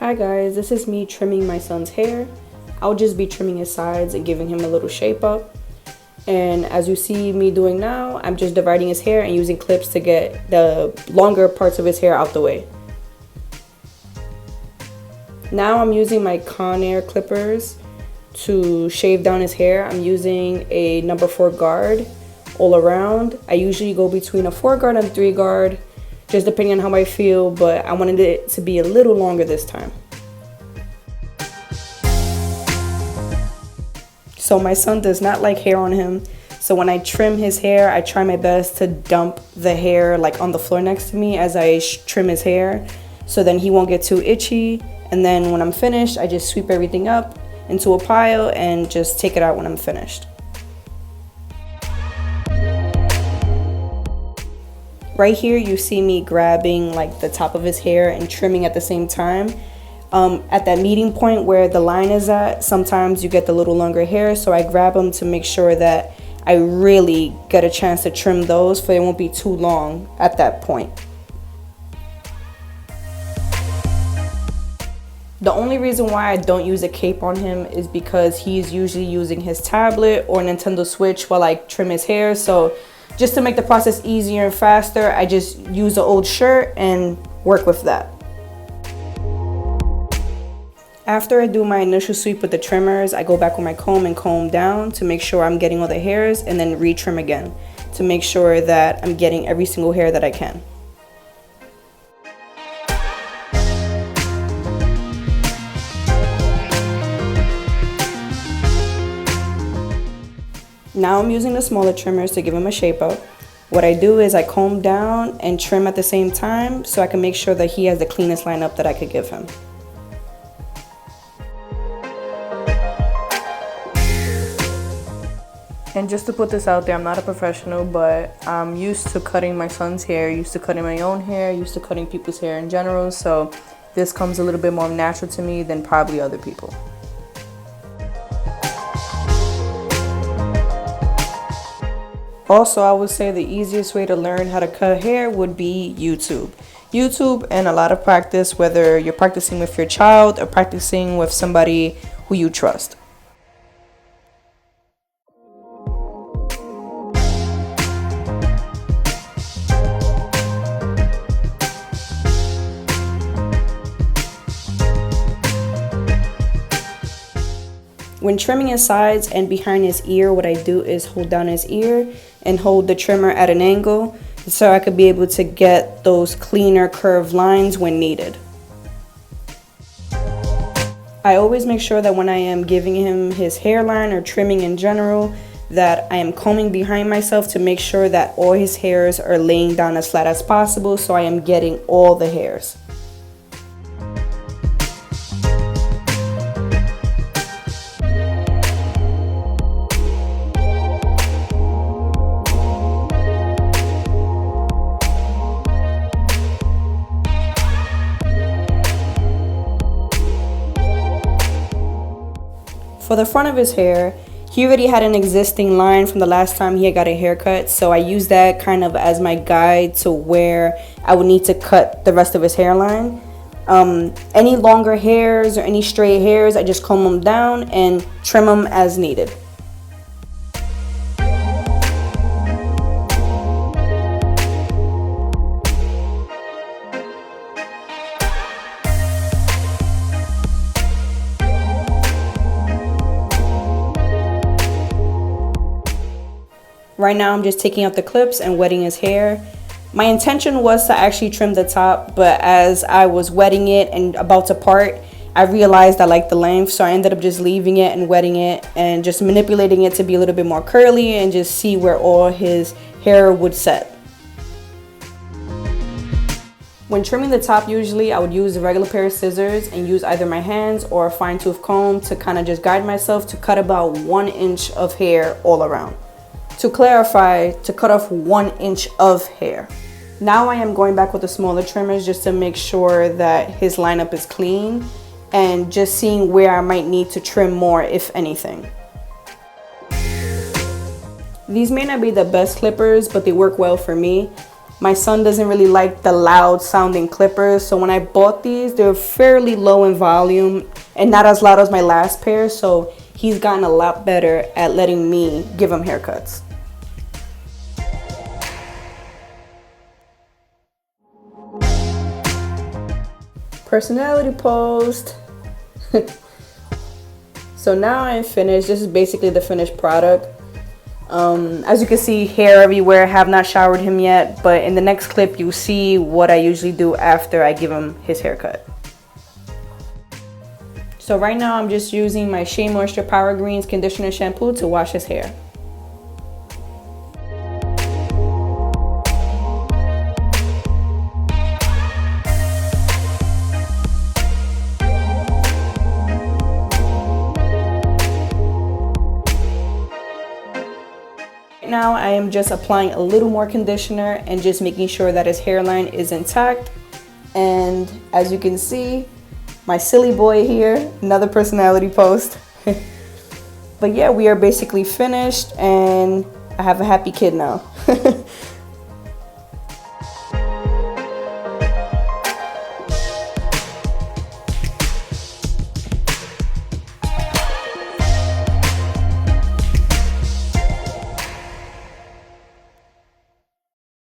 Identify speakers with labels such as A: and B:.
A: Hi guys, this is me trimming my son's hair. I'll just be trimming his sides and giving him a little shape up. And as you see me doing now, I'm just dividing his hair and using clips to get the longer parts of his hair out the way. Now I'm using my Conair clippers to shave down his hair. I'm using a number 4 guard all around. I usually go between a 4 guard and 3 guard, just depending on how I feel, but I wanted it to be a little longer this time. So my son does not like hair on him, so when I trim his hair, I try my best to dump the hair like on the floor next to me as I trim his hair, so then he won't get too itchy. And then when I'm finished, I just sweep everything up into a pile and just take it out when I'm finished. Right here you see me grabbing like the top of his hair and trimming at the same time. At that meeting point where the line is at, sometimes you get the little longer hair, so I grab them to make sure that I really get a chance to trim those so they won't be too long at that point. The only reason why I don't use a cape on him is because he's usually using his tablet or Nintendo Switch while I trim his hair, so just to make the process easier and faster, I just use an old shirt and work with that. After I do my initial sweep with the trimmers, I go back with my comb and comb down to make sure I'm getting all the hairs, and then retrim again to make sure that I'm getting every single hair that I can. Now I'm using the smaller trimmers to give him a shape up. What I do is I comb down and trim at the same time so I can make sure that he has the cleanest lineup that I could give him. And just to put this out there, I'm not a professional, but I'm used to cutting my son's hair, used to cutting my own hair, used to cutting people's hair in general, so this comes a little bit more natural to me than probably other people. Also, I would say the easiest way to learn how to cut hair would be YouTube. YouTube and a lot of practice, whether you're practicing with your child or practicing with somebody who you trust. When trimming his sides and behind his ear, what I do is hold down his ear and hold the trimmer at an angle so I could be able to get those cleaner curved lines when needed. I always make sure that when I am giving him his hairline or trimming in general, that I am combing behind myself to make sure that all his hairs are laying down as flat as possible, so I am getting all the hairs. For the front of his hair, he already had an existing line from the last time he had got a haircut, so I used that kind of as my guide to where I would need to cut the rest of his hairline. Any longer hairs or any stray hairs, I just comb them down and trim them as needed. Right now I'm just taking out the clips and wetting his hair. My intention was to actually trim the top, but as I was wetting it and about to part, I realized I liked the length, so I ended up just leaving it and wetting it and just manipulating it to be a little bit more curly and just see where all his hair would set. When trimming the top, usually I would use a regular pair of scissors and use either my hands or a fine tooth comb to kind of just guide myself to cut about 1 inch of hair all around. To clarify, to cut off 1 inch of hair. Now I am going back with the smaller trimmers just to make sure that his lineup is clean and just seeing where I might need to trim more, if anything. These may not be the best clippers, but they work well for me. My son doesn't really like the loud sounding clippers, so when I bought these, they're fairly low in volume and not as loud as my last pair, so he's gotten a lot better at letting me give him haircuts. Personality post. So now I'm finished. This is basically the finished product. As you can see, hair everywhere. Have not showered him yet, but in the next clip you'll see what I usually do after I give him his haircut. So right now I'm just using my Shea Moisture Power Greens conditioner shampoo to wash his hair. Now I am just applying a little more conditioner and just making sure that his hairline is intact. And as you can see, my silly boy here, another personality post. But yeah, we are basically finished and I have a happy kid now.